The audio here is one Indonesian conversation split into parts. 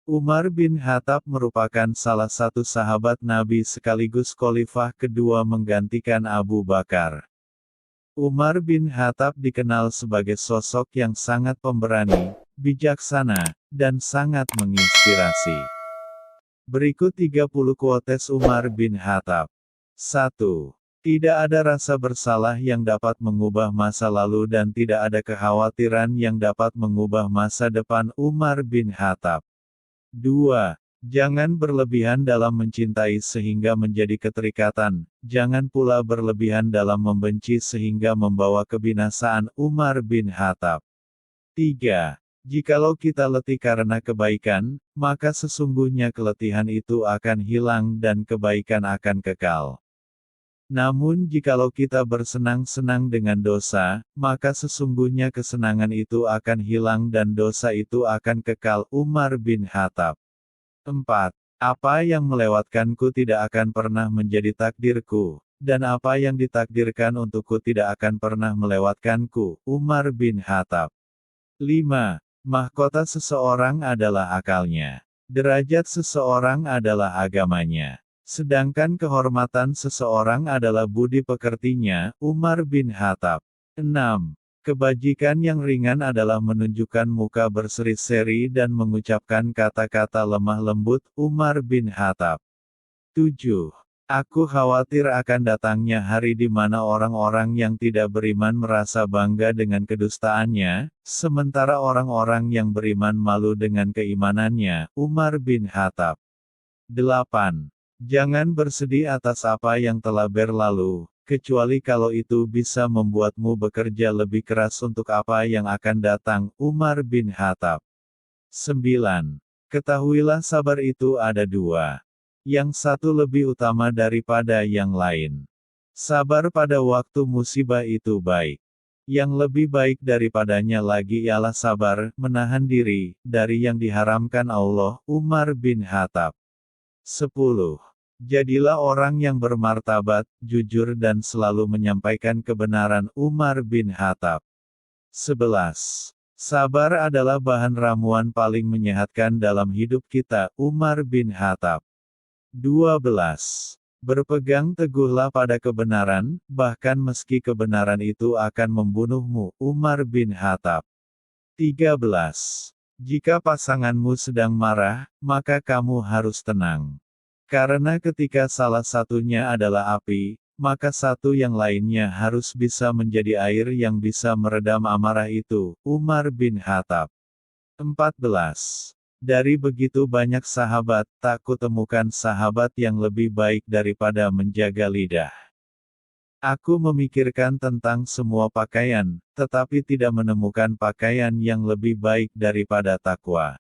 Umar bin Khattab merupakan salah satu sahabat Nabi sekaligus khalifah kedua menggantikan Abu Bakar. Umar bin Khattab dikenal sebagai sosok yang sangat pemberani, bijaksana, dan sangat menginspirasi. Berikut 30 quotes Umar bin Khattab. 1. Tidak ada rasa bersalah yang dapat mengubah masa lalu dan tidak ada kekhawatiran yang dapat mengubah masa depan Umar bin Khattab. 2. Jangan berlebihan dalam mencintai sehingga menjadi keterikatan, jangan pula berlebihan dalam membenci sehingga membawa kebinasaan Umar bin Khattab. 3. Jikalau kita letih karena kebaikan, maka sesungguhnya keletihan itu akan hilang dan kebaikan akan kekal. Namun jikalau kita bersenang-senang dengan dosa, maka sesungguhnya kesenangan itu akan hilang dan dosa itu akan kekal. Umar bin Khattab. 4. Apa yang melewatkanku tidak akan pernah menjadi takdirku, dan apa yang ditakdirkan untukku tidak akan pernah melewatkanku. Umar bin Khattab. 5. Mahkota seseorang adalah akalnya. Derajat seseorang adalah agamanya. Sedangkan kehormatan seseorang adalah budi pekertinya. Umar bin Khattab. 6. Kebajikan yang ringan adalah menunjukkan muka berseri-seri dan mengucapkan kata-kata lemah lembut. Umar bin Khattab. 7. Aku khawatir akan datangnya hari di mana orang-orang yang tidak beriman merasa bangga dengan kedustaannya, sementara orang-orang yang beriman malu dengan keimanannya. Umar bin Khattab. 8. Jangan bersedih atas apa yang telah berlalu, kecuali kalau itu bisa membuatmu bekerja lebih keras untuk apa yang akan datang. Umar bin Khattab. 9. Ketahuilah sabar itu ada dua. Yang satu lebih utama daripada yang lain. Sabar pada waktu musibah itu baik. Yang lebih baik daripadanya lagi ialah sabar, menahan diri, dari yang diharamkan Allah. Umar bin Khattab. 10. Jadilah orang yang bermartabat, jujur dan selalu menyampaikan kebenaran. Umar bin Khattab. 11. Sabar adalah bahan ramuan paling menyehatkan dalam hidup kita. Umar bin Khattab. 12. Berpegang teguhlah pada kebenaran, bahkan meski kebenaran itu akan membunuhmu. Umar bin Khattab. 13. Jika pasanganmu sedang marah, maka kamu harus tenang. Karena ketika salah satunya adalah api, maka satu yang lainnya harus bisa menjadi air yang bisa meredam amarah itu. Umar bin Khattab. 14. Dari begitu banyak sahabat, tak kutemukan sahabat yang lebih baik daripada menjaga lidah. Aku memikirkan tentang semua pakaian, tetapi tidak menemukan pakaian yang lebih baik daripada takwa.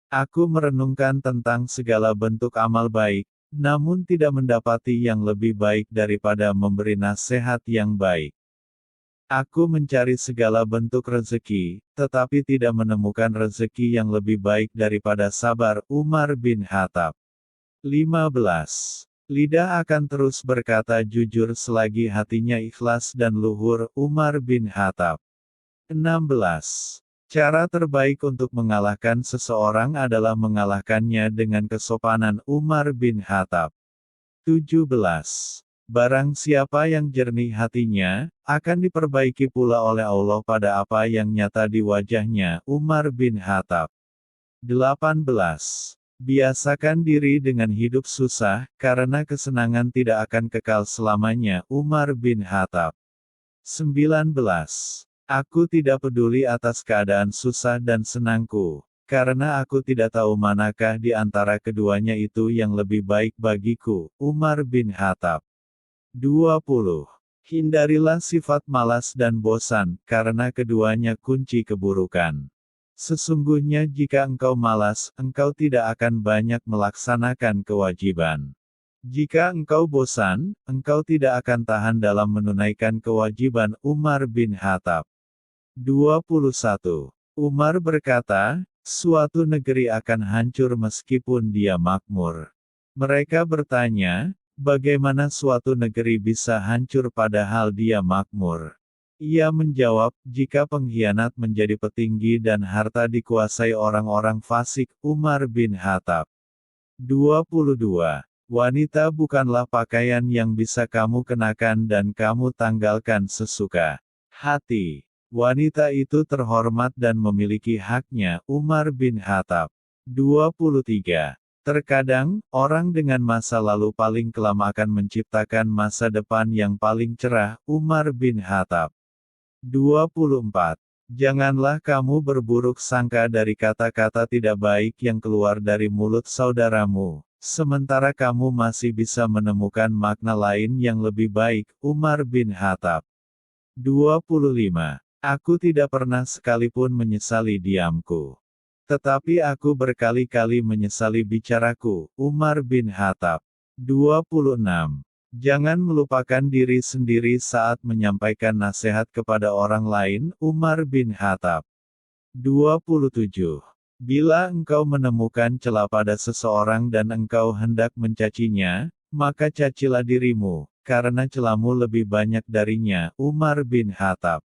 Aku merenungkan tentang segala bentuk amal baik, namun tidak mendapati yang lebih baik daripada memberi nasihat yang baik. Aku mencari segala bentuk rezeki, tetapi tidak menemukan rezeki yang lebih baik daripada sabar. Umar bin Khattab. 15. Lidah akan terus berkata jujur selagi hatinya ikhlas dan luhur. Umar bin Khattab. 16. Cara terbaik untuk mengalahkan seseorang adalah mengalahkannya dengan kesopanan. Umar bin Khattab. 17. Barang siapa yang jernih hatinya, akan diperbaiki pula oleh Allah pada apa yang nyata di wajahnya. Umar bin Khattab. 18. Biasakan diri dengan hidup susah, karena kesenangan tidak akan kekal selamanya. Umar bin Khattab. 19. Aku tidak peduli atas keadaan susah dan senangku, karena aku tidak tahu manakah di antara keduanya itu yang lebih baik bagiku. Umar bin Khattab. 20. Hindarilah sifat malas dan bosan, karena keduanya kunci keburukan. Sesungguhnya jika engkau malas, engkau tidak akan banyak melaksanakan kewajiban. Jika engkau bosan, engkau tidak akan tahan dalam menunaikan kewajiban. Umar bin Khattab. 21. Umar berkata, suatu negeri akan hancur meskipun dia makmur. Mereka bertanya, bagaimana suatu negeri bisa hancur padahal dia makmur? Ia menjawab, jika pengkhianat menjadi petinggi dan harta dikuasai orang-orang fasik. Umar bin Khattab. 22. Wanita bukanlah pakaian yang bisa kamu kenakan dan kamu tanggalkan sesuka hati. Wanita itu terhormat dan memiliki haknya. Umar bin Khattab. 23. Terkadang, orang dengan masa lalu paling kelam akan menciptakan masa depan yang paling cerah. Umar bin Khattab. 24. Janganlah kamu berburuk sangka dari kata-kata tidak baik yang keluar dari mulut saudaramu, sementara kamu masih bisa menemukan makna lain yang lebih baik. Umar bin Khattab. 25. Aku tidak pernah sekalipun menyesali diamku. Tetapi aku berkali-kali menyesali bicaraku. Umar bin Khattab. 26. Jangan melupakan diri sendiri saat menyampaikan nasihat kepada orang lain. Umar bin Khattab. 27. Bila engkau menemukan celah pada seseorang dan engkau hendak mencacinya, maka cacilah dirimu, karena celahmu lebih banyak darinya. Umar bin Khattab.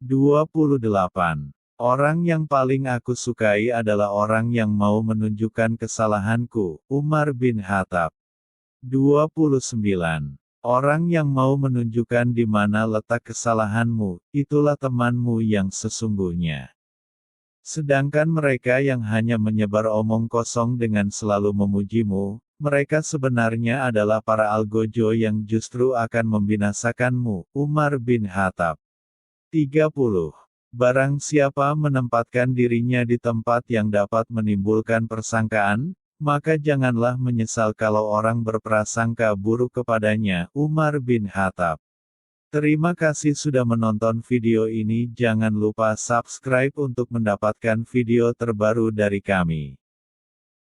28. Orang yang paling aku sukai adalah orang yang mau menunjukkan kesalahanku. Umar bin Khattab. 29. Orang yang mau menunjukkan di mana letak kesalahanmu, itulah temanmu yang sesungguhnya. Sedangkan mereka yang hanya menyebar omong kosong dengan selalu memujimu, mereka sebenarnya adalah para algojo yang justru akan membinasakanmu. Umar bin Khattab. 30. Barang siapa menempatkan dirinya di tempat yang dapat menimbulkan persangkaan, maka janganlah menyesal kalau orang berprasangka buruk kepadanya. Umar bin Khattab. Terima kasih sudah menonton video ini. Jangan lupa subscribe untuk mendapatkan video terbaru dari kami.